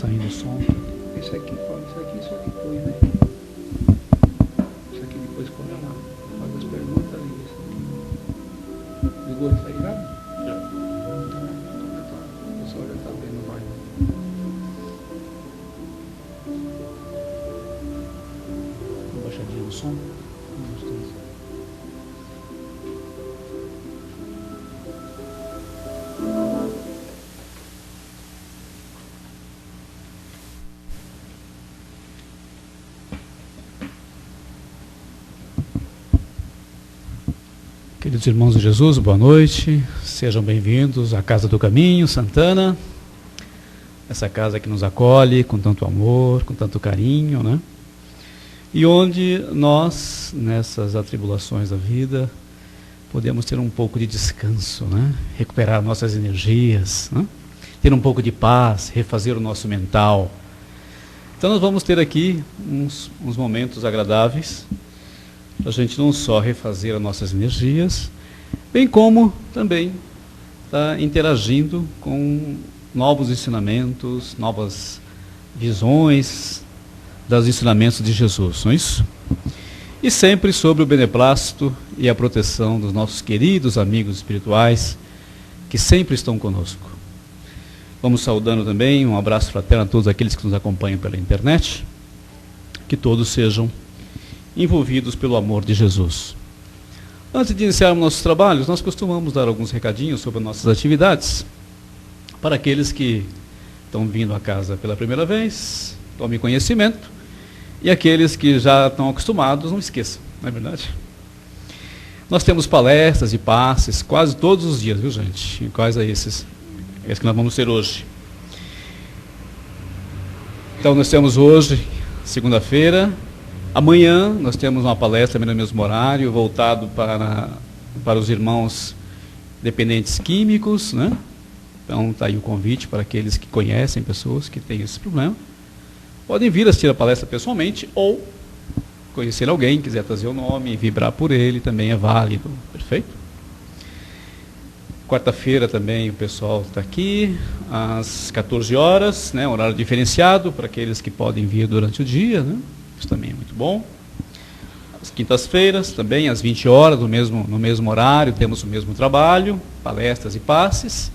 saindo o som. Esse aqui só depois, né? Isso aqui depois quando ela faz as perguntas ali. Esse aqui. Ligou isso aí já? Já. O pessoal já está vendo, vai. Uma baixadinha no som. Queridos irmãos de Jesus, boa noite, sejam bem-vindos à Casa do Caminho, Santana, essa casa que nos acolhe com tanto amor, com tanto carinho, né? E onde nós, nessas atribulações da vida, podemos ter um pouco de descanso, né? Recuperar nossas energias, né? Ter um pouco de paz, refazer o nosso mental. Então nós vamos ter aqui uns momentos agradáveis, para a gente não só refazer as nossas energias, bem como também estar interagindo com novos ensinamentos, novas visões dos ensinamentos de Jesus, não é isso? E sempre sobre o beneplácito e a proteção dos nossos queridos amigos espirituais, que sempre estão conosco. Vamos saudando também, um abraço fraterno a todos aqueles que nos acompanham pela internet, que todos sejam envolvidos pelo amor de Jesus. Antes de iniciarmos nossos trabalhos, nós costumamos dar alguns recadinhos sobre nossas atividades, para aqueles que estão vindo à casa pela primeira vez, tomem conhecimento, e aqueles que já estão acostumados, não esqueçam, não é verdade? Nós temos palestras e passes quase todos os dias, viu gente? E quais é esses? Esse que nós vamos ter hoje. Então nós temos hoje, segunda-feira. Amanhã nós temos uma palestra também no mesmo horário, voltado para os irmãos dependentes químicos, né? Então está aí o convite para aqueles que conhecem pessoas que têm esse problema. Podem vir assistir a palestra pessoalmente ou conhecer alguém, quiser trazer o nome, vibrar por ele, também é válido. Perfeito? Quarta-feira também o pessoal está aqui, às 14 horas, né? Horário diferenciado para aqueles que podem vir durante o dia, né? Isso também é muito bom. As quintas-feiras, também às 20 horas, no mesmo horário, temos o mesmo trabalho, palestras e passes.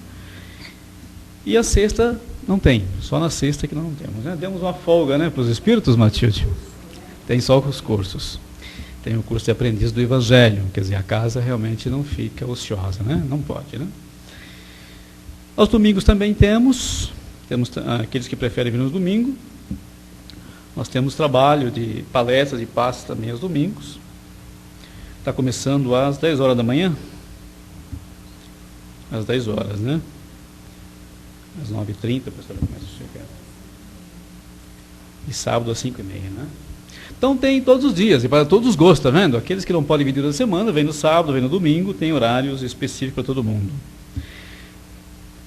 E a sexta não tem, só na sexta que não temos, né? Demos uma folga, né, para os espíritos, Matilde? Tem só os cursos. Tem o curso de aprendiz do Evangelho, quer dizer, a casa realmente não fica ociosa, né? Não pode, né? Aos domingos também temos aqueles que preferem vir no domingo. Nós temos trabalho de palestras e passes também aos domingos. Está começando às 10 horas da manhã. Às 10 horas, né? Às 9h30, a pessoa começa a chegar. E sábado às 5h30, né? Então tem todos os dias, e para todos os gostos, tá vendo? Aqueles que não podem vir durante a semana, vêm no sábado, vêm no domingo, tem horários específicos para todo mundo.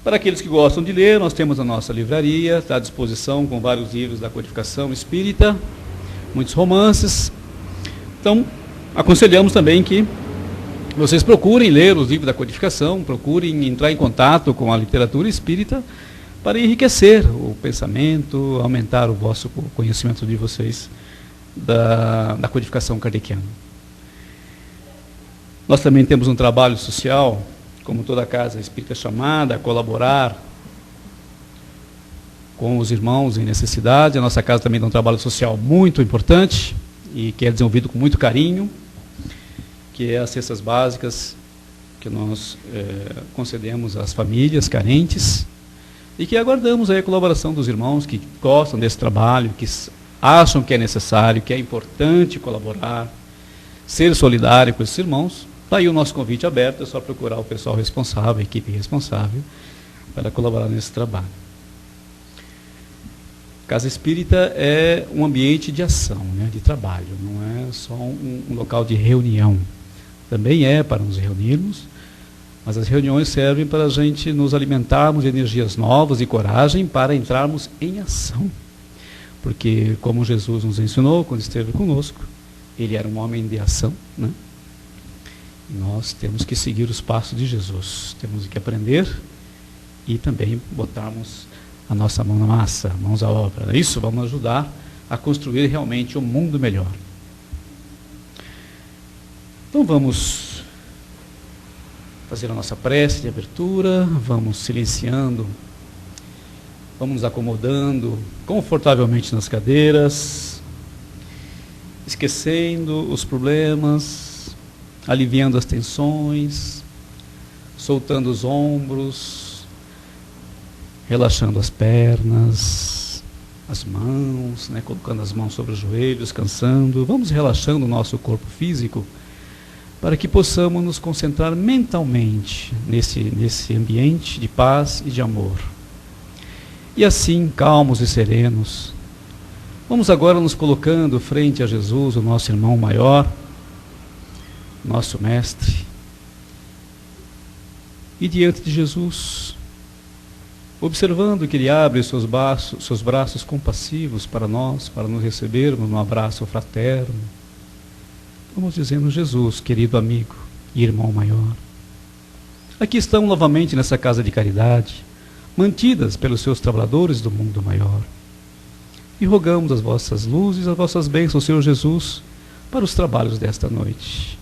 Para aqueles que gostam de ler, nós temos a nossa livraria, está à disposição com vários livros da codificação espírita, muitos romances. Então, aconselhamos também que vocês procurem ler os livros da codificação, procurem entrar em contato com a literatura espírita para enriquecer o pensamento, aumentar o vosso conhecimento de vocês da codificação kardeciana. Nós também temos um trabalho social, como toda casa espírita chamada a colaborar com os irmãos em necessidade. A nossa casa também tem um trabalho social muito importante e que é desenvolvido com muito carinho, que é as cestas básicas que nós concedemos às famílias carentes e que aguardamos aí a colaboração dos irmãos que gostam desse trabalho, que acham que é necessário, que é importante colaborar, ser solidário com esses irmãos. Está aí o nosso convite aberto, é só procurar o pessoal responsável, a equipe responsável, para colaborar nesse trabalho. Casa Espírita é um ambiente de ação, né, de trabalho, não é só um local de reunião. Também é para nos reunirmos, mas as reuniões servem para a gente nos alimentarmos de energias novas e coragem para entrarmos em ação. Porque, como Jesus nos ensinou quando esteve conosco, ele era um homem de ação, né? Nós temos que seguir os passos de Jesus, temos que aprender e também botarmos a nossa mão na massa, mãos à obra. Isso vai nos ajudar a construir realmente um mundo melhor. Então vamos fazer a nossa prece de abertura, vamos silenciando, vamos nos acomodando confortavelmente nas cadeiras, esquecendo os problemas, aliviando as tensões, soltando os ombros, relaxando as pernas, as mãos, né, colocando as mãos sobre os joelhos, descansando. Vamos relaxando o nosso corpo físico para que possamos nos concentrar mentalmente nesse ambiente de paz e de amor. E assim, calmos e serenos, vamos agora nos colocando frente a Jesus, o nosso irmão maior, nosso mestre, e diante de Jesus, observando que Ele abre os seus braços compassivos para nós, para nos recebermos num abraço fraterno. Vamos dizendo: Jesus, querido amigo e irmão maior, aqui estamos novamente nessa casa de caridade, mantidas pelos seus trabalhadores do mundo maior, e rogamos as vossas luzes, as vossas bênçãos, Senhor Jesus, para os trabalhos desta noite.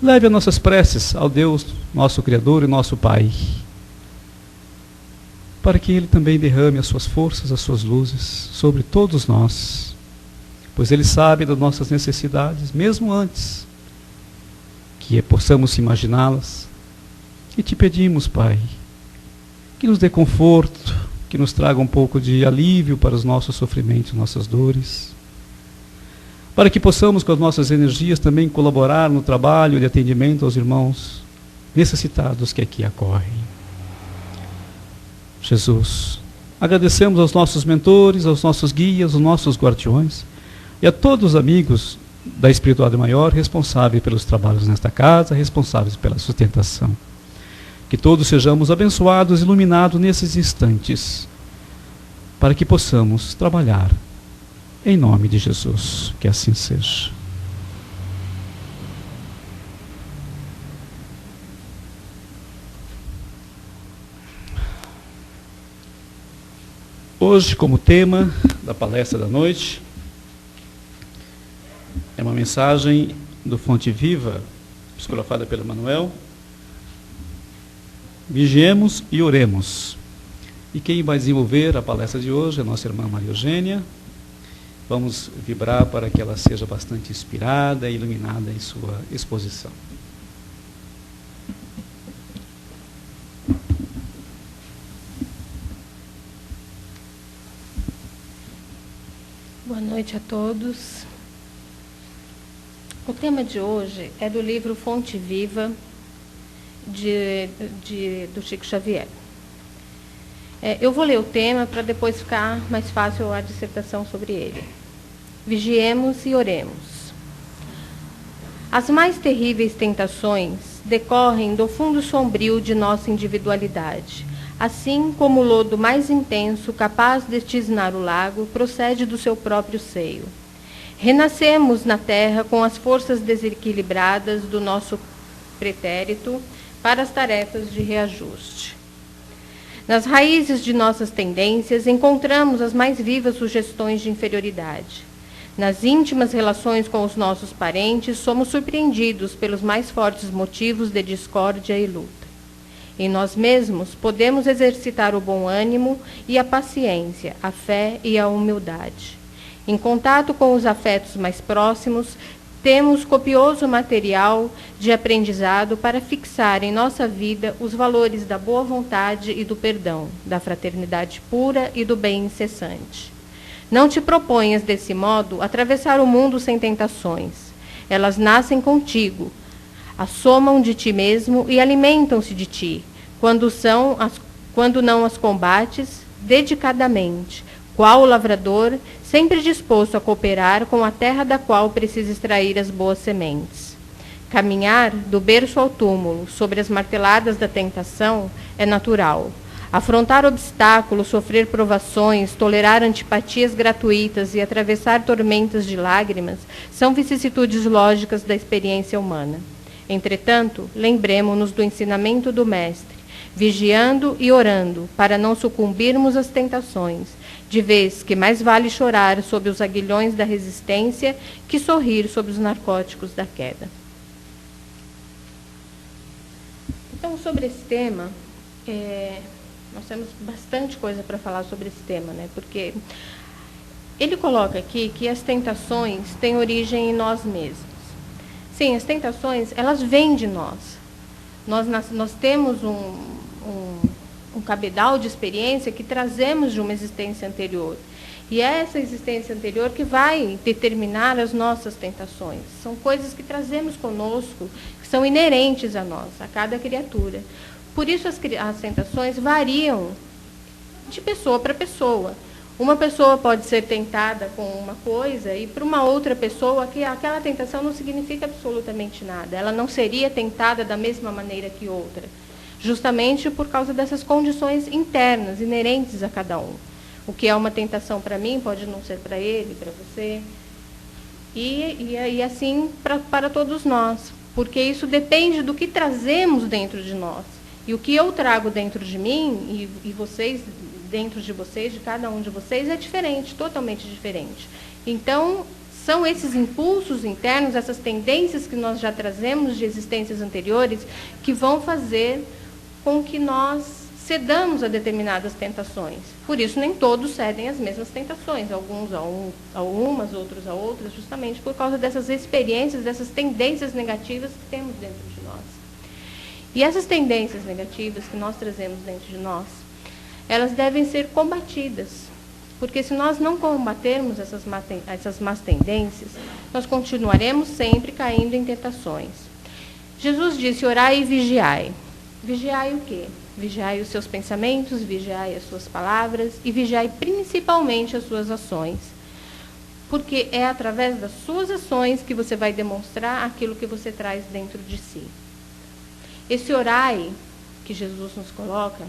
Leve as nossas preces ao Deus, nosso Criador e nosso Pai, para que Ele também derrame as suas forças, as suas luzes sobre todos nós, pois Ele sabe das nossas necessidades, mesmo antes que possamos imaginá-las. E te pedimos, Pai, que nos dê conforto, que nos traga um pouco de alívio para os nossos sofrimentos, nossas dores, para que possamos com as nossas energias também colaborar no trabalho de atendimento aos irmãos necessitados que aqui acorrem. Jesus, agradecemos aos nossos mentores, aos nossos guias, aos nossos guardiões e a todos os amigos da espiritualidade maior responsáveis pelos trabalhos nesta casa, responsáveis pela sustentação. Que todos sejamos abençoados e iluminados nesses instantes, para que possamos trabalhar em nome de Jesus. Que assim seja. Hoje, como tema da palestra da noite, é uma mensagem do Fonte Viva, psicografada pelo Manuel. Vigiemos e oremos. E quem vai desenvolver a palestra de hoje é a nossa irmã Maria Eugênia. Vamos vibrar para que ela seja bastante inspirada e iluminada em sua exposição. Boa noite a todos. O tema de hoje é do livro Fonte Viva, do Chico Xavier. Eu vou ler o tema para depois ficar mais fácil a dissertação sobre ele. Vigiemos e oremos. As mais terríveis tentações decorrem do fundo sombrio de nossa individualidade, assim como o lodo mais intenso, capaz de tisnar o lago, procede do seu próprio seio. Renascemos na terra com as forças desequilibradas do nosso pretérito para as tarefas de reajuste. Nas raízes de nossas tendências encontramos as mais vivas sugestões de inferioridade. Nas íntimas relações com os nossos parentes, somos surpreendidos pelos mais fortes motivos de discórdia e luta. Em nós mesmos, podemos exercitar o bom ânimo e a paciência, a fé e a humildade. Em contato com os afetos mais próximos, temos copioso material de aprendizado para fixar em nossa vida os valores da boa vontade e do perdão, da fraternidade pura e do bem incessante. Não te proponhas, desse modo, atravessar o mundo sem tentações. Elas nascem contigo, assomam de ti mesmo e alimentam-se de ti, quando não as combates dedicadamente, qual o lavrador, sempre disposto a cooperar com a terra da qual precisa extrair as boas sementes. Caminhar do berço ao túmulo, sobre as marteladas da tentação, é natural. Afrontar obstáculos, sofrer provações, tolerar antipatias gratuitas e atravessar tormentas de lágrimas são vicissitudes lógicas da experiência humana. Entretanto, lembremo-nos do ensinamento do Mestre. vigiando e orando, para não sucumbirmos às tentações, de vez que mais vale chorar sob os aguilhões da resistência que sorrir sob os narcóticos da queda. Então, sobre esse tema, nós temos bastante coisa para falar sobre esse tema, né? Porque ele coloca aqui que as tentações têm origem em nós mesmos. Sim, as tentações, elas vêm de nós. Nós temos um cabedal de experiência que trazemos de uma existência anterior. E é essa existência anterior que vai determinar as nossas tentações. São coisas que trazemos conosco, que são inerentes a nós, a cada criatura. Por isso as tentações variam de pessoa para pessoa. Uma pessoa pode ser tentada com uma coisa e para uma outra pessoa que aquela tentação não significa absolutamente nada. Ela não seria tentada da mesma maneira que outra, justamente por causa dessas condições internas, inerentes a cada um. O que é uma tentação para mim pode não ser para ele, para você. E assim para todos nós, porque isso depende do que trazemos dentro de nós. E o que eu trago dentro de mim e vocês dentro de vocês, de cada um de vocês, é diferente, totalmente diferente. Então, são esses impulsos internos, essas tendências que nós já trazemos de existências anteriores, que vão fazer com que nós cedamos a determinadas tentações. Por isso, nem todos cedem às mesmas tentações, alguns a umas, outros a outras, justamente por causa dessas experiências, dessas tendências negativas que temos dentro de nós. E essas tendências negativas que nós trazemos dentro de nós, elas devem ser combatidas, porque se nós não combatermos essas más tendências, nós continuaremos sempre caindo em tentações. Jesus disse, orai e vigiai. Vigiai o quê? Vigiai os seus pensamentos, vigiai as suas palavras e vigiai principalmente as suas ações. Porque é através das suas ações que você vai demonstrar aquilo que você traz dentro de si. Esse orai que Jesus nos coloca,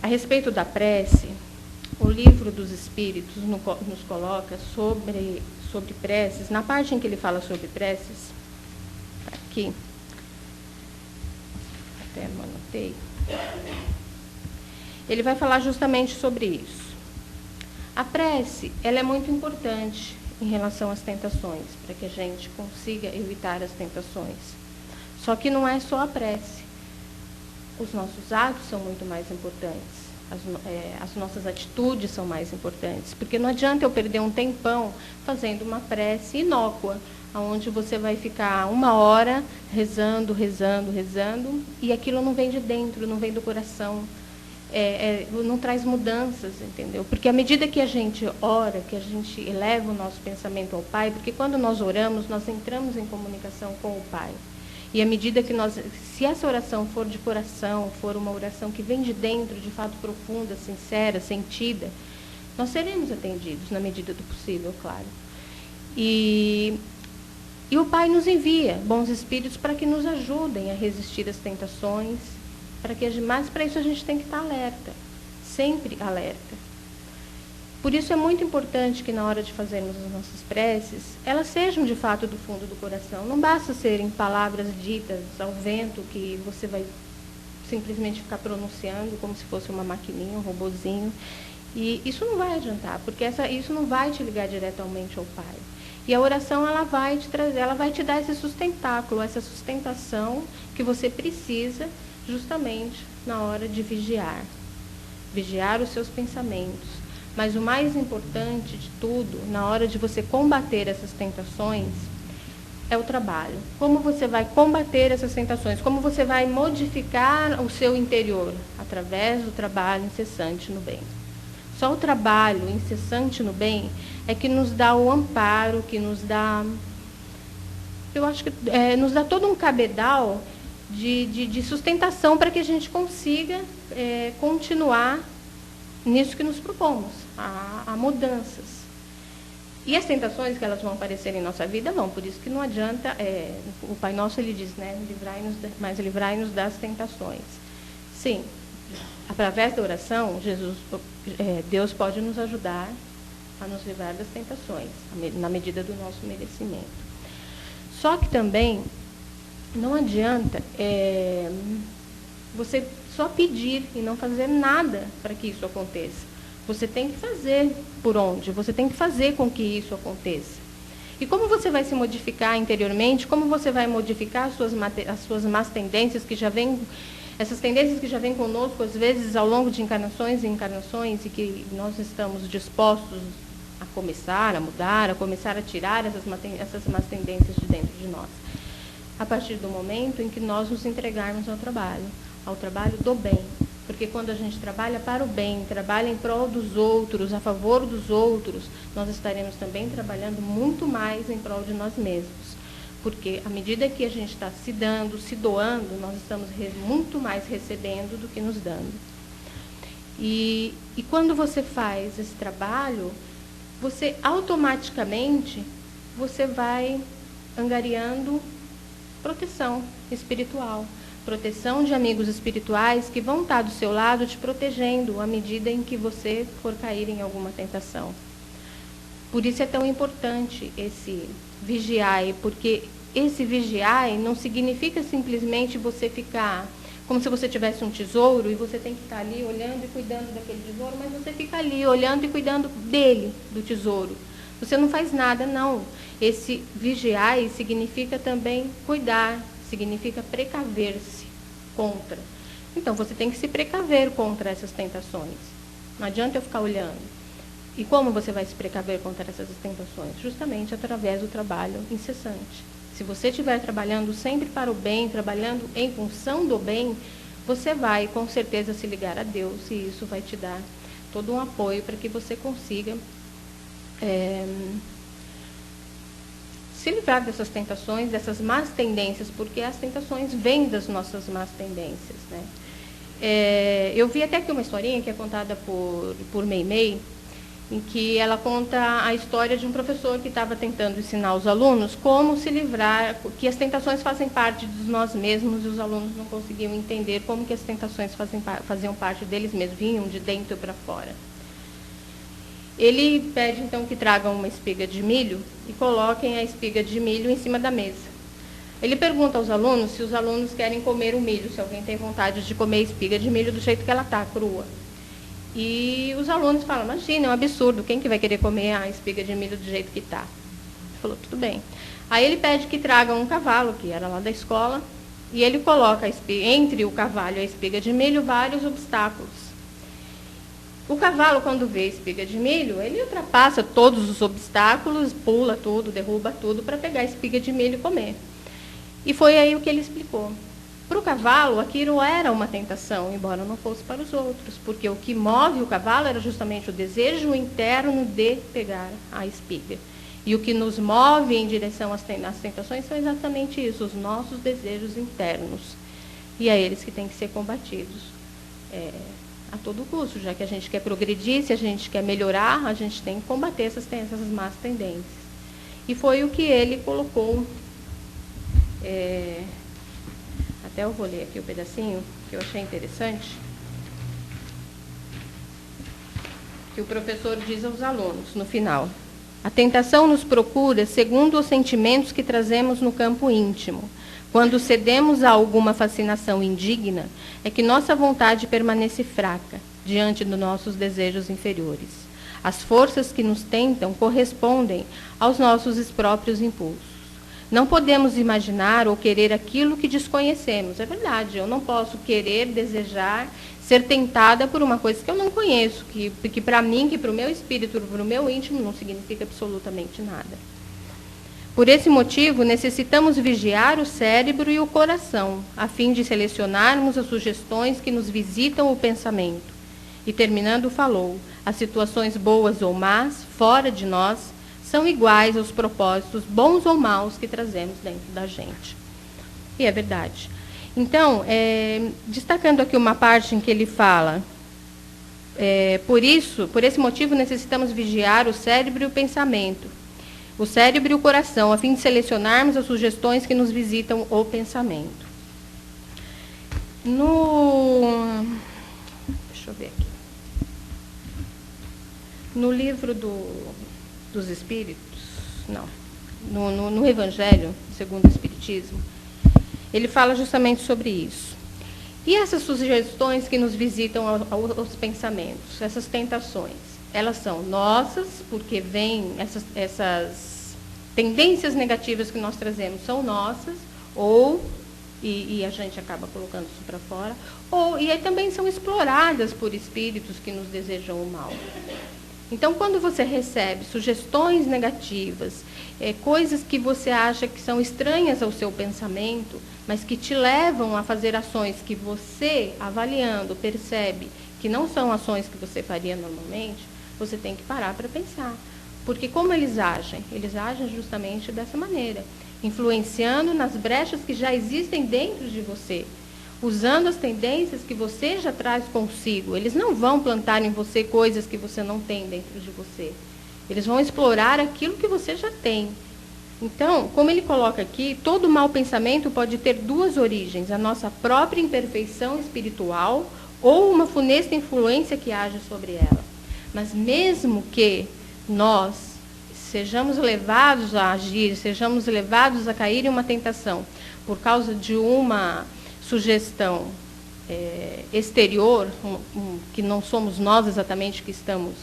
a respeito da prece, o livro dos Espíritos nos coloca sobre preces, na parte em que ele fala sobre preces, aqui, até não anotei, ele vai falar justamente sobre isso. A prece, ela é muito importante em relação às tentações, para que a gente consiga evitar as tentações. Só que não é só a prece. Os nossos atos são muito mais importantes. As nossas atitudes são mais importantes. Porque não adianta eu perder um tempão fazendo uma prece inócua, onde você vai ficar 1 hora rezando, e aquilo não vem de dentro, não vem do coração. Não traz mudanças, entendeu? Porque à medida que a gente ora, que a gente eleva o nosso pensamento ao Pai, porque quando nós oramos, nós entramos em comunicação com o Pai. E à medida que se essa oração for de coração, for uma oração que vem de dentro, de fato profunda, sincera, sentida, nós seremos atendidos na medida do possível, claro. E o Pai nos envia bons espíritos para que nos ajudem a resistir às tentações, mas para isso a gente tem que estar alerta, sempre alerta. Por isso é muito importante que na hora de fazermos as nossas preces, elas sejam de fato do fundo do coração. Não basta serem palavras ditas ao vento que você vai simplesmente ficar pronunciando como se fosse uma maquininha, um robozinho. E isso não vai adiantar, porque isso não vai te ligar diretamente ao Pai. E a oração, ela vai te trazer, ela vai te dar esse sustentáculo, essa sustentação que você precisa justamente na hora de vigiar os seus pensamentos. Mas o mais importante de tudo, na hora de você combater essas tentações, é o trabalho. Como você vai combater essas tentações? Como você vai modificar o seu interior? Através do trabalho incessante no bem. Só o trabalho incessante no bem é que nos dá o amparo, que nos dá... Eu acho que nos dá todo um cabedal de sustentação para que a gente consiga continuar nisso que nos propomos, a mudanças. E as tentações que elas vão aparecer em nossa vida vão, por isso que não adianta, o Pai Nosso, ele diz, né, livrai-nos das tentações. Sim, através da oração, Deus pode nos ajudar a nos livrar das tentações, na medida do nosso merecimento. Só que também não adianta você só pedir e não fazer nada para que isso aconteça. Você tem que fazer por onde, você tem que fazer com que isso aconteça. E como você vai se modificar interiormente, como você vai modificar as suas más tendências que já vêm, essas tendências que já vêm conosco, às vezes, ao longo de encarnações e encarnações, e que nós estamos dispostos a começar a mudar, a começar a tirar essas más tendências de dentro de nós. A partir do momento em que nós nos entregarmos ao trabalho do bem. Porque quando a gente trabalha para o bem, trabalha em prol dos outros, a favor dos outros, nós estaremos também trabalhando muito mais em prol de nós mesmos. Porque à medida que a gente está se dando, se doando, nós estamos muito mais recebendo do que nos dando. E quando você faz esse trabalho, você automaticamente vai angariando proteção espiritual. Proteção de amigos espirituais que vão estar do seu lado te protegendo à medida em que você for cair em alguma tentação. Por isso é tão importante esse vigiai, porque esse vigiai não significa simplesmente você ficar como se você tivesse um tesouro e você tem que estar ali olhando e cuidando daquele tesouro, mas você fica ali olhando e cuidando dele, do tesouro. Você não faz nada, não. Esse vigiai significa também cuidar, significa precaver-se contra. Então, você tem que se precaver contra essas tentações. Não adianta eu ficar olhando. E como você vai se precaver contra essas tentações? Justamente através do trabalho incessante. Se você estiver trabalhando sempre para o bem, trabalhando em função do bem, você vai, com certeza, se ligar a Deus e isso vai te dar todo um apoio para que você consiga se livrar dessas tentações, dessas más tendências, porque as tentações vêm das nossas más tendências, né? Eu vi até aqui uma historinha que é contada por Meimei, em que ela conta a história de um professor que estava tentando ensinar os alunos como se livrar, que as tentações fazem parte de nós mesmos e os alunos não conseguiam entender como que as tentações faziam parte deles mesmos, vinham de dentro para fora. Ele pede, então, que tragam uma espiga de milho e coloquem a espiga de milho em cima da mesa. Ele pergunta aos alunos se os alunos querem comer o milho, se alguém tem vontade de comer a espiga de milho do jeito que ela está, crua. E os alunos falam, imagina, é um absurdo, quem que vai querer comer a espiga de milho do jeito que está? Ele falou, tudo bem. Aí ele pede que tragam um cavalo, que era lá da escola, e ele coloca entre o cavalo e a espiga de milho vários obstáculos. O cavalo, quando vê a espiga de milho, ele ultrapassa todos os obstáculos, pula tudo, derruba tudo para pegar a espiga de milho e comer. E foi aí o que ele explicou. Para o cavalo, aquilo era uma tentação, embora não fosse para os outros, porque o que move o cavalo era justamente o desejo interno de pegar a espiga. E o que nos move em direção às tentações são exatamente isso, os nossos desejos internos. E é eles que têm que ser combatidos a todo custo, já que a gente quer progredir, se a gente quer melhorar, a gente tem que combater essas más tendências. E foi o que ele colocou. Até eu vou ler aqui o pedacinho, que eu achei interessante. Que o professor diz aos alunos, no final. A tentação nos procura segundo os sentimentos que trazemos no campo íntimo. Quando cedemos a alguma fascinação indigna, é que nossa vontade permanece fraca diante dos nossos desejos inferiores. As forças que nos tentam correspondem aos nossos próprios impulsos. Não podemos imaginar ou querer aquilo que desconhecemos. É verdade, eu não posso querer, desejar, ser tentada por uma coisa que eu não conheço, que para mim, que para o meu espírito, para o meu íntimo, não significa absolutamente nada. Por esse motivo, necessitamos vigiar o cérebro e o coração, a fim de selecionarmos as sugestões que nos visitam o pensamento. E terminando, falou, as situações boas ou más, fora de nós, são iguais aos propósitos bons ou maus que trazemos dentro da gente. E é verdade. Então, destacando aqui uma parte em que ele fala, por esse motivo, necessitamos vigiar o cérebro e o pensamento, o cérebro e o coração, a fim de selecionarmos as sugestões que nos visitam o pensamento. Deixa eu ver aqui. No livro dos Espíritos, não, no Evangelho, segundo o Espiritismo, ele fala justamente sobre isso. E essas sugestões que nos visitam aos pensamentos, essas tentações, elas são nossas, porque vêm essas tendências negativas que nós trazemos são nossas, e a gente acaba colocando isso para fora, e aí também são exploradas por espíritos que nos desejam o mal. Então, quando você recebe sugestões negativas, coisas que você acha que são estranhas ao seu pensamento, mas que te levam a fazer ações que você, avaliando, percebe que não são ações que você faria normalmente, você tem que parar para pensar. Porque como eles agem? Eles agem justamente dessa maneira, influenciando nas brechas que já existem dentro de você, usando as tendências que você já traz consigo. Eles não vão plantar em você coisas que você não tem dentro de você. Eles vão explorar aquilo que você já tem. Então, como ele coloca aqui, todo mau pensamento pode ter duas origens: a nossa própria imperfeição espiritual ou uma funesta influência que age sobre ela. Mas mesmo que nós sejamos levados a agir, sejamos levados a cair em uma tentação por causa de uma sugestão exterior, que não somos nós exatamente que estamos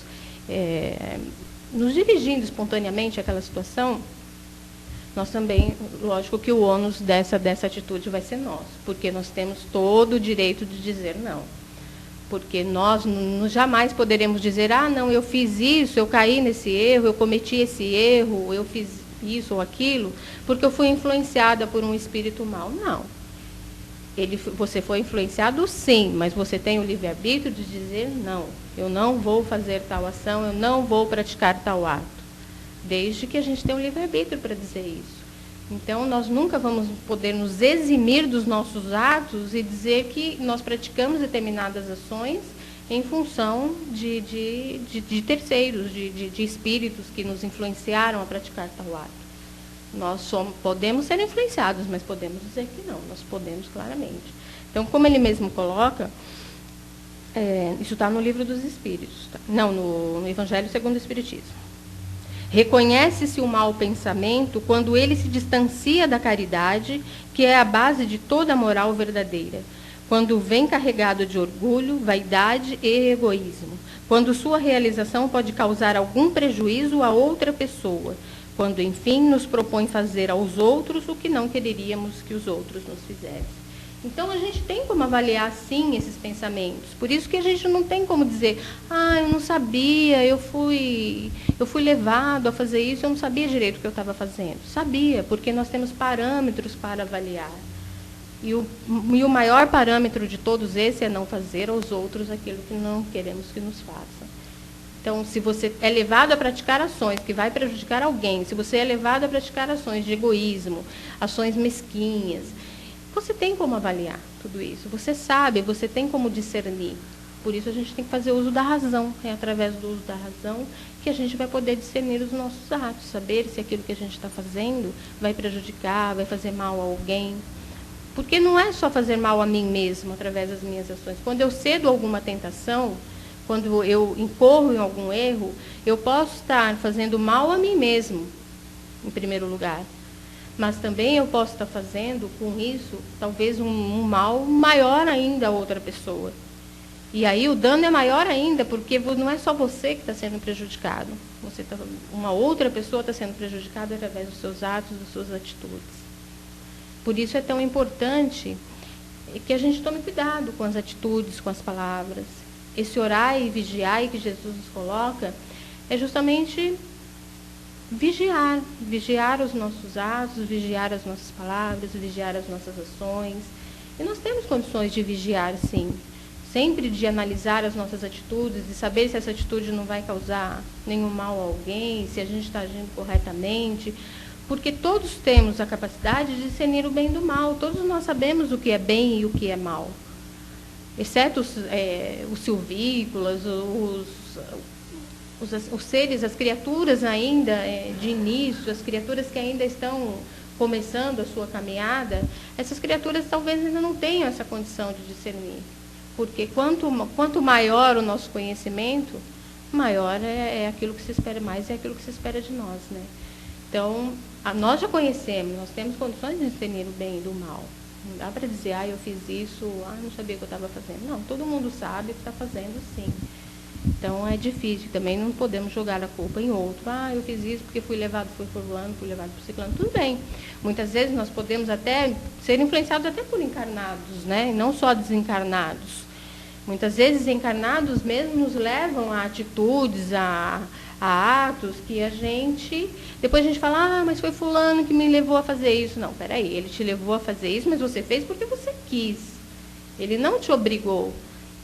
nos dirigindo espontaneamente àquela situação, nós também, lógico que o ônus dessa atitude vai ser nosso, porque nós temos todo o direito de dizer não. Porque nós jamais poderemos dizer, não, eu fiz isso, eu caí nesse erro, eu cometi esse erro, eu fiz isso ou aquilo, porque eu fui influenciada por um espírito mau. Não. Você foi influenciado, sim, mas você tem o livre-arbítrio de dizer, não, eu não vou fazer tal ação, eu não vou praticar tal ato. Desde que a gente tenha o livre-arbítrio para dizer isso. Então, nós nunca vamos poder nos eximir dos nossos atos e dizer que nós praticamos determinadas ações em função de terceiros, de espíritos que nos influenciaram a praticar tal ato. Nós podemos ser influenciados, mas podemos dizer que não, nós podemos claramente. Então, como ele mesmo coloca, isso está no Livro dos Espíritos, tá? Não, no Evangelho segundo o Espiritismo. Reconhece-se o mau pensamento quando ele se distancia da caridade, que é a base de toda a moral verdadeira. Quando vem carregado de orgulho, vaidade e egoísmo. Quando sua realização pode causar algum prejuízo a outra pessoa. Quando, enfim, nos propõe fazer aos outros o que não quereríamos que os outros nos fizessem. Então, a gente tem como avaliar, sim, esses pensamentos. Por isso que a gente não tem como dizer, eu não sabia, eu fui levado a fazer isso, eu não sabia direito o que eu estava fazendo. Sabia, porque nós temos parâmetros para avaliar. E o maior parâmetro de todos esses é não fazer aos outros aquilo que não queremos que nos façam. Então, se você é levado a praticar ações que vai prejudicar alguém, se você é levado a praticar ações de egoísmo, ações mesquinhas, você tem como avaliar tudo isso. Você sabe, você tem como discernir. Por isso a gente tem que fazer uso da razão. É através do uso da razão que a gente vai poder discernir os nossos atos, saber se aquilo que a gente está fazendo vai prejudicar, vai fazer mal a alguém. Porque não é só fazer mal a mim mesmo através das minhas ações. Quando eu cedo alguma tentação, quando eu incorro em algum erro, eu posso estar fazendo mal a mim mesmo, em primeiro lugar. Mas também eu posso estar fazendo com isso, talvez um mal maior ainda a outra pessoa. E aí o dano é maior ainda, porque não é só você que está sendo prejudicado. Uma outra pessoa está sendo prejudicada através dos seus atos, das suas atitudes. Por isso é tão importante que a gente tome cuidado com as atitudes, com as palavras. Esse orar e vigiar que Jesus nos coloca é justamente vigiar os nossos atos, vigiar as nossas palavras, vigiar as nossas ações. E nós temos condições de vigiar, sim. Sempre de analisar as nossas atitudes, de saber se essa atitude não vai causar nenhum mal a alguém, se a gente está agindo corretamente. Porque todos temos a capacidade de discernir o bem do mal. Todos nós sabemos o que é bem e o que é mal. Exceto os silvícolas, os seres, as criaturas ainda de início, as criaturas que ainda estão começando a sua caminhada, essas criaturas talvez ainda não tenham essa condição de discernir. Porque quanto maior o nosso conhecimento, maior é aquilo que se espera mais, é aquilo que se espera de nós, né? Então, nós já conhecemos, nós temos condições de discernir o bem e do mal. Não dá para dizer, eu fiz isso, não sabia o que eu estava fazendo. Não, todo mundo sabe que está fazendo, sim. Então, é difícil. Também não podemos jogar a culpa em outro. Eu fiz isso porque fui levado por fulano, fui levado por ciclano. Tudo bem. Muitas vezes nós podemos até ser influenciados até por encarnados, né? E não só desencarnados. Muitas vezes encarnados mesmo nos levam a atitudes, a atos que a gente... Depois a gente fala, mas foi fulano que me levou a fazer isso. Não, peraí, ele te levou a fazer isso, mas você fez porque você quis. Ele não te obrigou.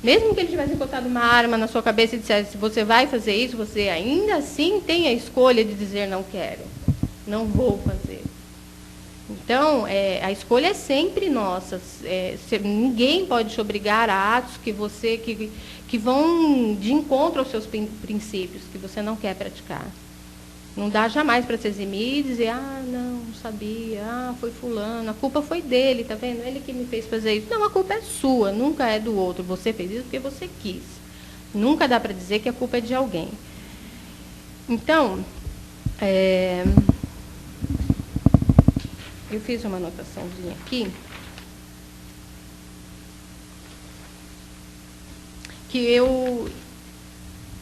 Mesmo que ele tivesse botado uma arma na sua cabeça e dissesse, você vai fazer isso, você ainda assim tem a escolha de dizer, não quero, não vou fazer. Então, a escolha é sempre nossa. Ninguém pode te obrigar a atos que vão de encontro aos seus princípios, que você não quer praticar. Não dá jamais para se eximir e dizer, não sabia, foi fulano, a culpa foi dele, tá vendo? Ele que me fez fazer isso. Não, a culpa é sua, nunca é do outro. Você fez isso porque você quis. Nunca dá para dizer que a culpa é de alguém. Então, eu fiz uma anotaçãozinha aqui,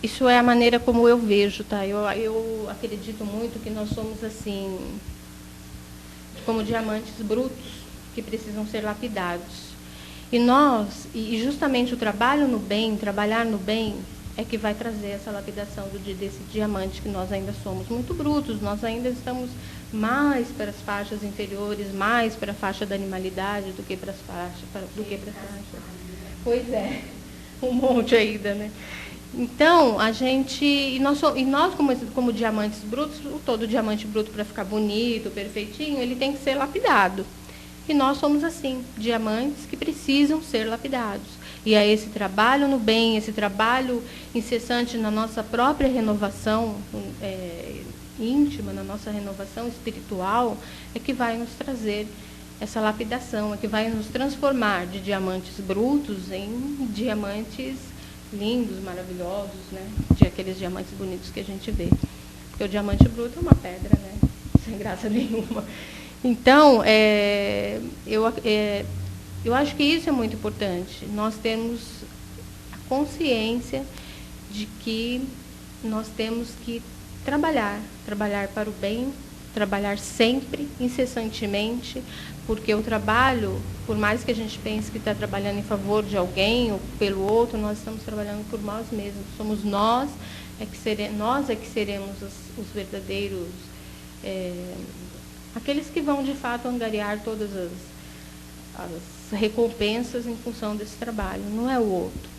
isso é a maneira como eu vejo, tá? Eu acredito muito que nós somos assim, como diamantes brutos que precisam ser lapidados. E justamente o trabalho no bem, trabalhar no bem, é que vai trazer essa lapidação desse diamante que nós ainda somos muito brutos. Nós ainda estamos mais para as faixas inferiores, mais para a faixa da animalidade do que para as faixas. Pois é, um monte ainda, né? Então, nós como diamantes brutos, todo diamante bruto para ficar bonito, perfeitinho, ele tem que ser lapidado. E nós somos assim, diamantes que precisam ser lapidados. E é esse trabalho no bem, esse trabalho incessante na nossa própria renovação íntima, na nossa renovação espiritual, é que vai nos trazer essa lapidação, é que vai nos transformar de diamantes brutos em diamantes lindos, maravilhosos, né? De aqueles diamantes bonitos que a gente vê. Porque o diamante bruto é uma pedra, né? Sem graça nenhuma. Então, eu acho que isso é muito importante. Nós temos a consciência de que nós temos que trabalhar para o bem, trabalhar sempre, incessantemente, porque o trabalho, por mais que a gente pense que está trabalhando em favor de alguém ou pelo outro, nós estamos trabalhando por nós mesmos. Somos nós que seremos os verdadeiros, aqueles que vão de fato angariar todas as recompensas em função desse trabalho. Não é o outro.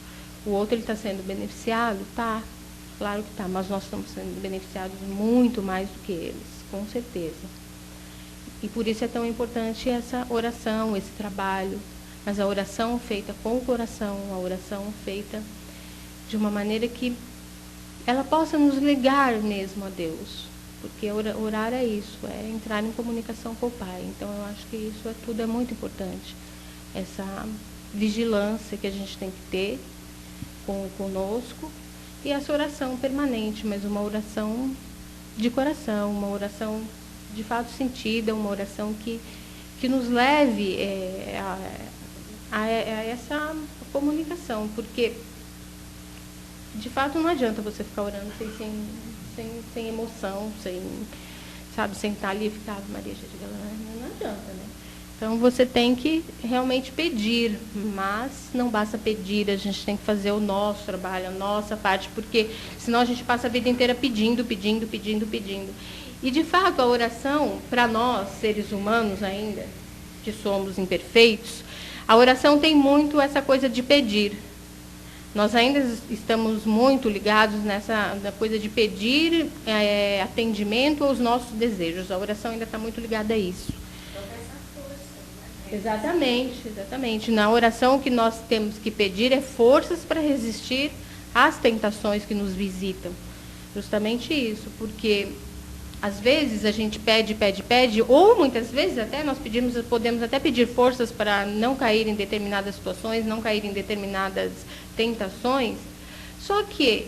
O outro está sendo beneficiado? Tá, claro que está, mas nós estamos sendo beneficiados muito mais do que eles, com certeza. E por isso é tão importante essa oração, esse trabalho. Mas a oração feita com o coração, a oração feita de uma maneira que ela possa nos ligar mesmo a Deus. Porque orar é isso, é entrar em comunicação com o Pai. Então eu acho que isso tudo é muito importante. Essa vigilância que a gente tem que ter conosco e essa oração permanente, mas uma oração de coração, uma oração de fato sentida, uma oração que nos leve a essa comunicação, porque de fato não adianta você ficar orando sem emoção, sem estar ali e ficar, Maria, não adianta, né? Então você tem que realmente pedir, mas não basta pedir, a gente tem que fazer o nosso trabalho, a nossa parte, porque senão a gente passa a vida inteira pedindo. E, de fato, a oração, para nós, seres humanos ainda, que somos imperfeitos, a oração tem muito essa coisa de pedir. Nós ainda estamos muito ligados na coisa de pedir atendimento aos nossos desejos. A oração ainda está muito ligada a isso. Exatamente. Na oração, o que nós temos que pedir é forças para resistir às tentações que nos visitam. Justamente isso, porque às vezes a gente pede, ou muitas vezes até nós podemos até pedir forças para não cair em determinadas situações, não cair em determinadas tentações, só que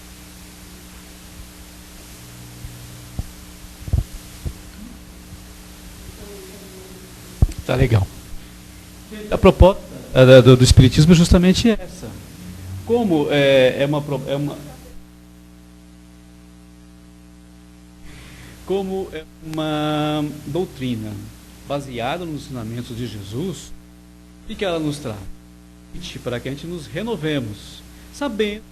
Tá legal. A proposta do Espiritismo é justamente essa. Como como é uma doutrina baseada nos ensinamentos de Jesus, o que ela nos traz? Para que a gente nos renovemos, sabendo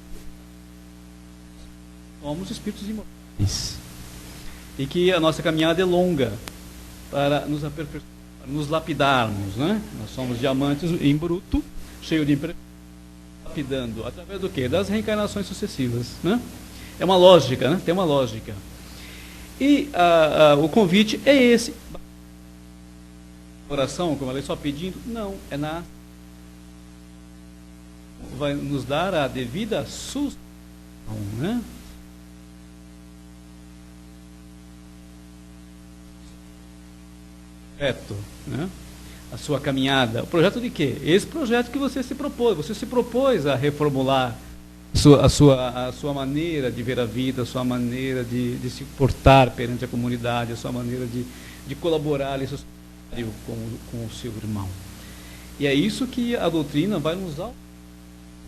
que somos espíritos imortais e que a nossa caminhada é longa para nos aperfeiçoar, para nos lapidarmos, né? Nós somos diamantes em bruto, cheio de imperfeições, lapidando através do quê? Das reencarnações sucessivas, né? É uma lógica, né? Tem uma lógica. E o convite é esse. Oração, como eu falei, só pedindo? Não, é vai nos dar a devida sustentação, né? Projeto, né? A sua caminhada. O projeto de quê? Esse projeto que você se propôs. Você se propôs a reformular a sua maneira de ver a vida, a sua maneira de se portar perante a comunidade, a sua maneira de colaborar ali com o seu irmão. E é isso que a doutrina vai nos dar.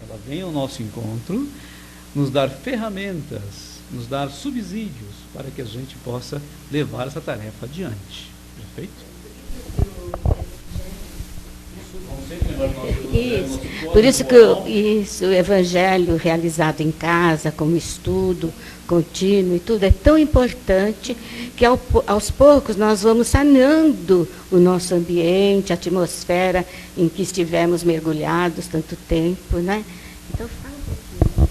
Ela vem ao nosso encontro, nos dar ferramentas, nos dar subsídios para que a gente possa levar essa tarefa adiante. Perfeito? Isso. Por isso que o Evangelho realizado em casa, como estudo contínuo e tudo, é tão importante que aos poucos nós vamos sanando o nosso ambiente, a atmosfera em que estivemos mergulhados tanto tempo, né? Então fala um pouquinho.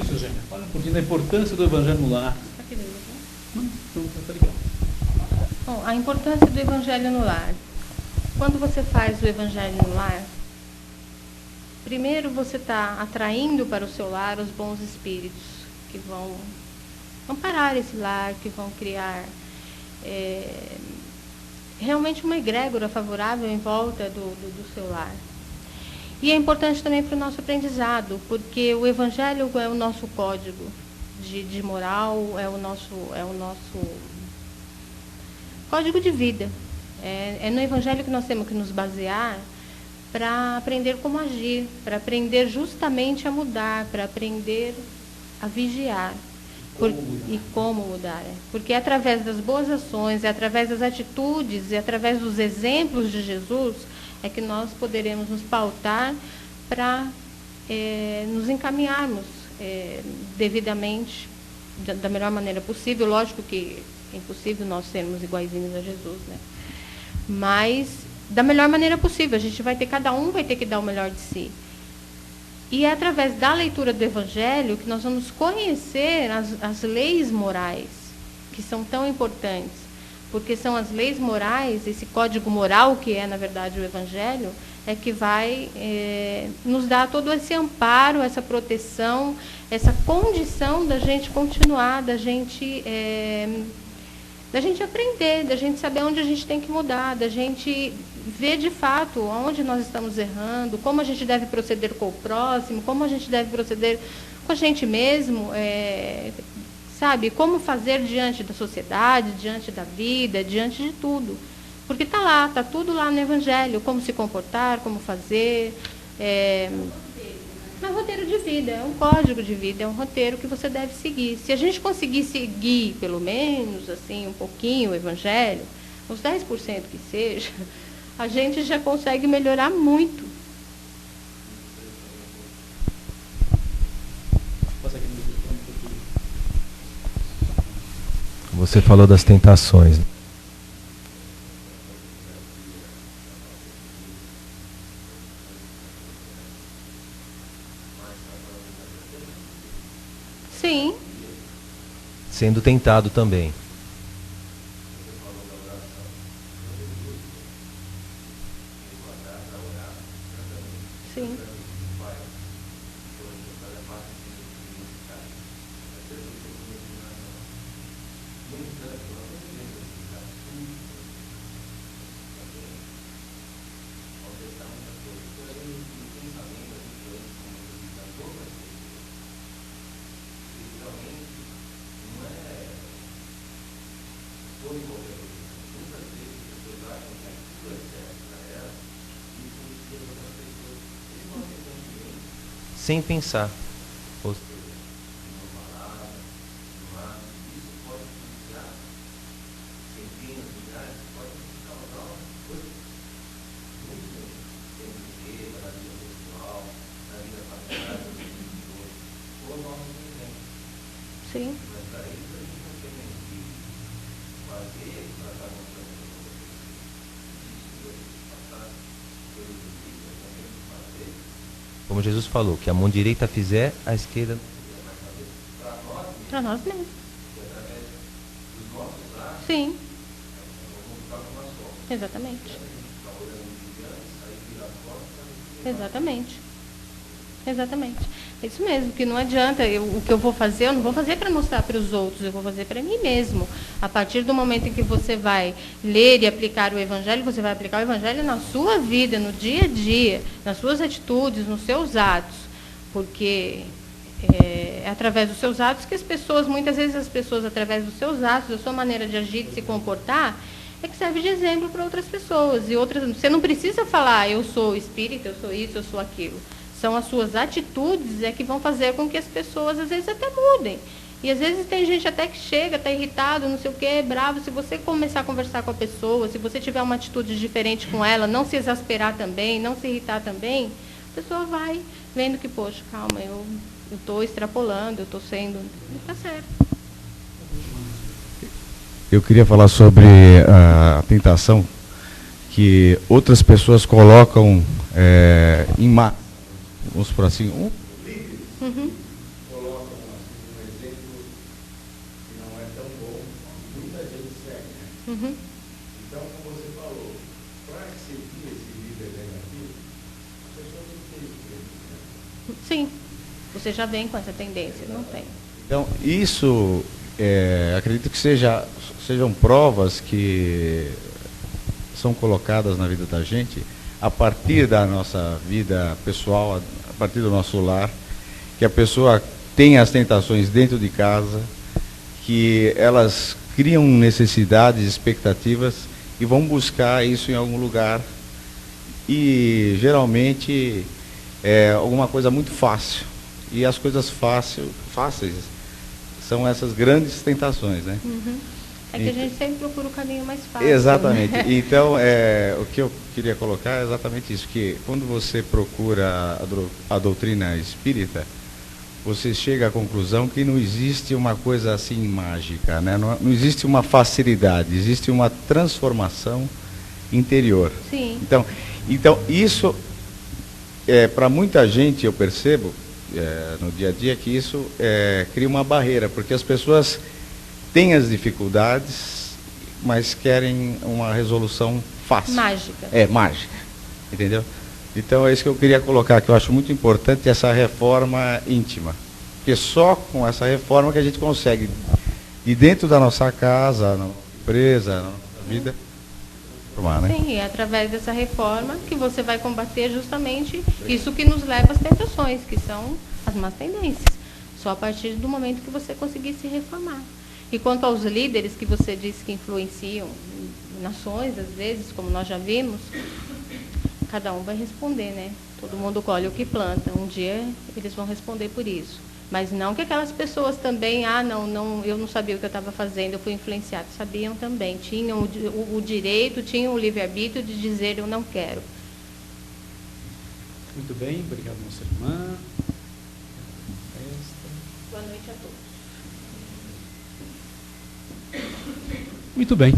Isso, Eugênia. Fala um pouquinho da importância do Evangelho no lar. Não, tá legal. Bom, a importância do Evangelho no lar. Quando você faz o Evangelho no lar, primeiro você está atraindo para o seu lar os bons espíritos que vão amparar esse lar, que vão criar realmente uma egrégora favorável em volta do seu lar. E é importante também para o nosso aprendizado, porque o Evangelho é o nosso código de moral, é o nosso código de vida. É no Evangelho que nós temos que nos basear para aprender como agir, para aprender justamente a mudar, para aprender a vigiar e como mudar. Porque é através das boas ações, é através das atitudes, é através dos exemplos de Jesus é que nós poderemos nos pautar para nos encaminharmos devidamente, da melhor maneira possível. Lógico que é impossível nós sermos iguaizinhos a Jesus, né? Mas da melhor maneira possível. Cada um vai ter que dar o melhor de si. E é através da leitura do Evangelho que nós vamos conhecer as leis morais, que são tão importantes. Porque são as leis morais, esse código moral que é, na verdade, o Evangelho, é que vai nos dar todo esse amparo, essa proteção, essa condição da gente continuar, da gente aprender, da gente saber onde a gente tem que mudar, da gente ver de fato onde nós estamos errando, como a gente deve proceder com o próximo, como a gente deve proceder com a gente mesmo, sabe? Como fazer diante da sociedade, diante da vida, diante de tudo. Porque está tudo lá no Evangelho, como se comportar, como fazer. É um roteiro de vida, é um código de vida, é um roteiro que você deve seguir. Se a gente conseguir seguir, pelo menos, assim, um pouquinho o Evangelho, uns 10% que seja, a gente já consegue melhorar muito. Você falou das tentações. Sim. Sendo tentado também. Sim. sem pensar. Ou seja, Sim. como Jesus falou, que a mão direita fizer, a esquerda. Para nós mesmos. Sim. Exatamente. Exatamente. Exatamente. É isso mesmo, que não adianta, o que eu vou fazer, eu não vou fazer para mostrar para os outros, eu vou fazer para mim mesmo. A partir do momento em que você vai ler e aplicar o Evangelho, você vai aplicar o Evangelho na sua vida, no dia a dia, nas suas atitudes, nos seus atos. Porque é através dos seus atos que as pessoas, muitas vezes as pessoas, através dos seus atos, da sua maneira de agir, de se comportar, é que serve de exemplo para outras pessoas. E outras, você não precisa falar, eu sou espírita, eu sou isso, eu sou aquilo. São as suas atitudes que vão fazer com que as pessoas, às vezes, até mudem. E, às vezes, tem gente até que chega, está irritado, não sei o quê, bravo. Se você começar a conversar com a pessoa, se você tiver uma atitude diferente com ela, não se exasperar também, não se irritar também, a pessoa vai vendo que, poxa, calma, eu estou extrapolando, eu estou sendo... Está certo. Eu queria falar sobre a tentação que outras pessoas colocam em má. Vamos por assim, Uhum. colocam assim, um exemplo que não é tão bom, muita gente segue, né? Uhum. Então, como você falou, para seguir esse líder negativo, a pessoa tem que ter isso. Sim. Você já vem com essa tendência, não tem. Então, isso, acredito que sejam provas que são colocadas na vida da gente a partir da nossa vida pessoal, a partir do nosso lar, que a pessoa tem as tentações dentro de casa, que elas criam necessidades, expectativas e vão buscar isso em algum lugar. E geralmente é alguma coisa muito fácil. E as coisas fáceis são essas grandes tentações, né? Uhum. É que a gente sempre procura o caminho mais fácil. Exatamente. Né? Então, o que eu queria colocar é exatamente isso, que quando você procura a doutrina espírita, você chega à conclusão que não existe uma coisa assim mágica, né? Não existe uma facilidade, existe uma transformação interior. Sim. Então isso, para muita gente, eu percebo, no dia a dia, que isso cria uma barreira, porque as pessoas têm as dificuldades, mas querem uma resolução fácil. Mágica. Mágica. Entendeu? Então é isso que eu queria colocar, que eu acho muito importante, essa reforma íntima. Porque só com essa reforma que a gente consegue, de dentro da nossa casa, na empresa, na nossa vida, formar, né? Sim, é através dessa reforma que você vai combater justamente isso que nos leva às tentações, que são as más tendências. Só a partir do momento que você conseguir se reformar. E quanto aos líderes que você disse que influenciam nações, às vezes, como nós já vimos, cada um vai responder, né? Todo mundo colhe o que planta. Um dia eles vão responder por isso. Mas não que aquelas pessoas também, eu não sabia o que eu estava fazendo, eu fui influenciado. Sabiam também, tinham o direito, tinham o livre-arbítrio de dizer eu não quero. Muito bem, obrigado, nossa irmã. Boa noite a todos. Muito bem,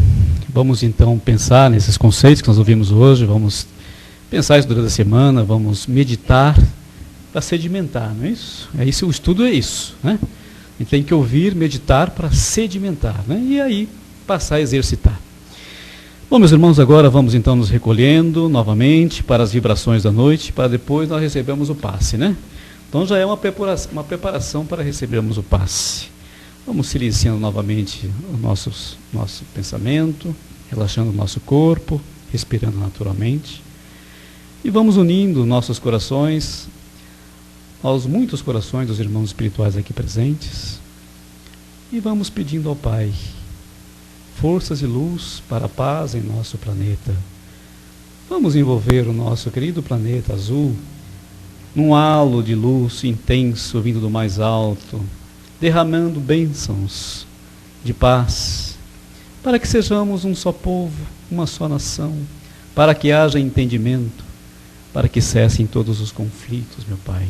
vamos então pensar nesses conceitos que nós ouvimos hoje, vamos pensar isso durante a semana, vamos meditar para sedimentar, não é isso? O estudo é isso, né? A gente tem que ouvir, meditar para sedimentar, né? E aí passar a exercitar. Bom, meus irmãos, agora vamos então nos recolhendo novamente para as vibrações da noite, para depois nós recebermos o passe, né? Então já é uma preparação para recebermos o passe. Vamos silenciando novamente o nosso pensamento, relaxando o nosso corpo, respirando naturalmente. E vamos unindo nossos corações aos muitos corações dos irmãos espirituais aqui presentes. E vamos pedindo ao Pai forças e luz para a paz em nosso planeta. Vamos envolver o nosso querido planeta azul num halo de luz intenso vindo do mais alto, derramando bênçãos de paz, para que sejamos um só povo, uma só nação, para que haja entendimento, para que cessem todos os conflitos, meu Pai.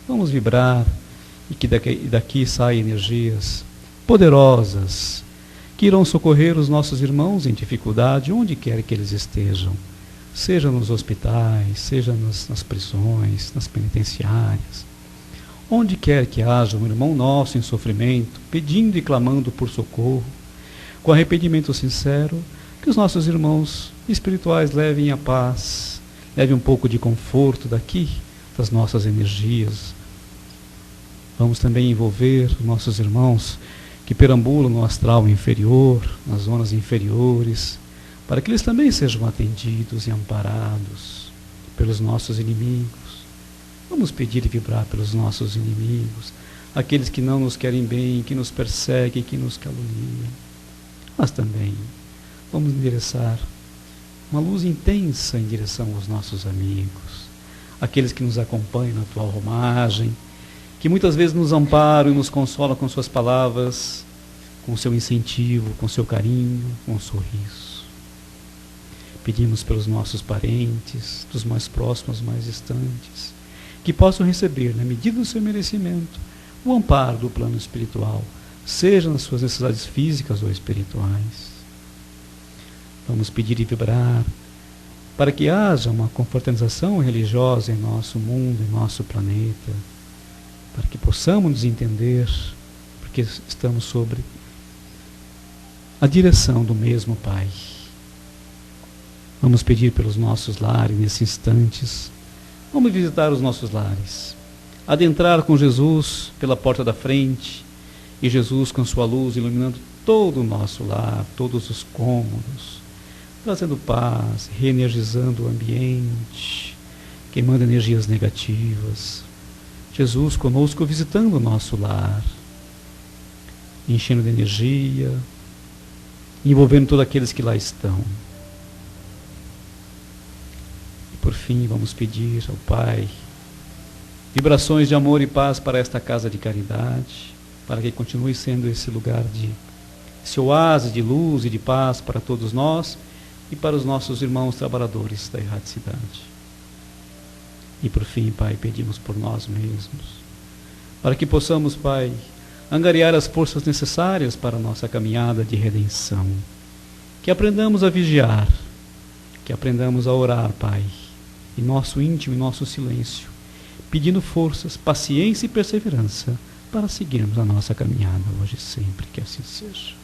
Vamos vibrar e que daqui saiam energias poderosas, que irão socorrer os nossos irmãos em dificuldade, onde quer que eles estejam, seja nos hospitais, seja nas prisões, nas penitenciárias, onde quer que haja um irmão nosso em sofrimento, pedindo e clamando por socorro, com arrependimento sincero, que os nossos irmãos espirituais levem a paz, levem um pouco de conforto daqui, das nossas energias. Vamos também envolver os nossos irmãos que perambulam no astral inferior, nas zonas inferiores, para que eles também sejam atendidos e amparados pelos nossos inimigos. Vamos pedir e vibrar pelos nossos inimigos, aqueles que não nos querem bem, que nos perseguem, que nos caluniam. Mas também vamos endereçar uma luz intensa em direção aos nossos amigos, aqueles que nos acompanham na atual romagem, que muitas vezes nos amparam e nos consolam com suas palavras, com seu incentivo, com seu carinho, com um sorriso. Pedimos pelos nossos parentes, dos mais próximos, mais distantes, que possam receber, na medida do seu merecimento, o amparo do plano espiritual, seja nas suas necessidades físicas ou espirituais. Vamos pedir e vibrar para que haja uma confraternização religiosa em nosso mundo, em nosso planeta, para que possamos nos entender, porque estamos sobre a direção do mesmo Pai. Vamos pedir pelos nossos lares nesses instantes. Vamos visitar os nossos lares, adentrar com Jesus pela porta da frente, e Jesus com sua luz iluminando todo o nosso lar, todos os cômodos, trazendo paz, reenergizando o ambiente, queimando energias negativas. Jesus conosco visitando o nosso lar, enchendo de energia, envolvendo todos aqueles que lá estão. E por fim vamos pedir ao Pai vibrações de amor e paz para esta casa de caridade, para que continue sendo esse lugar esse oásis de luz e de paz para todos nós e para os nossos irmãos trabalhadores da erraticidade. E por fim, Pai, pedimos por nós mesmos, para que possamos, Pai, angariar as forças necessárias para a nossa caminhada de redenção. Que aprendamos a vigiar, que aprendamos a orar, Pai, em nosso íntimo, em nosso silêncio, pedindo forças, paciência e perseverança para seguirmos a nossa caminhada hoje e sempre, que assim seja.